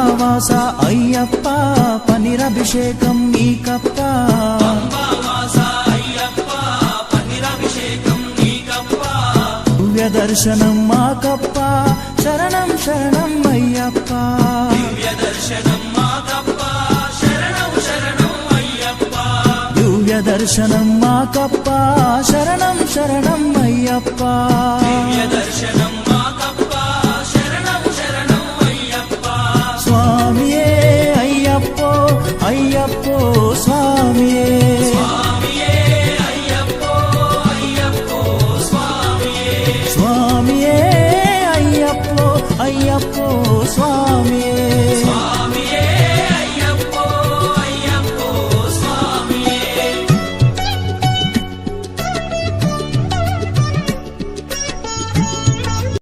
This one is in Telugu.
పంబావాస అయ్యప్ప పనిరభిషేకం నీకప్ప దివ్య దర్శనం మాకప్ప శరణం శరణం అయ్యప్ప దివ్య దర్శనం మాకప్ప శరణం శరణం అయ్యప్ప దివ్య దర్శనం మాకప్ప శరణం శరణం అయ్యప్ప దివ్య దర్శనం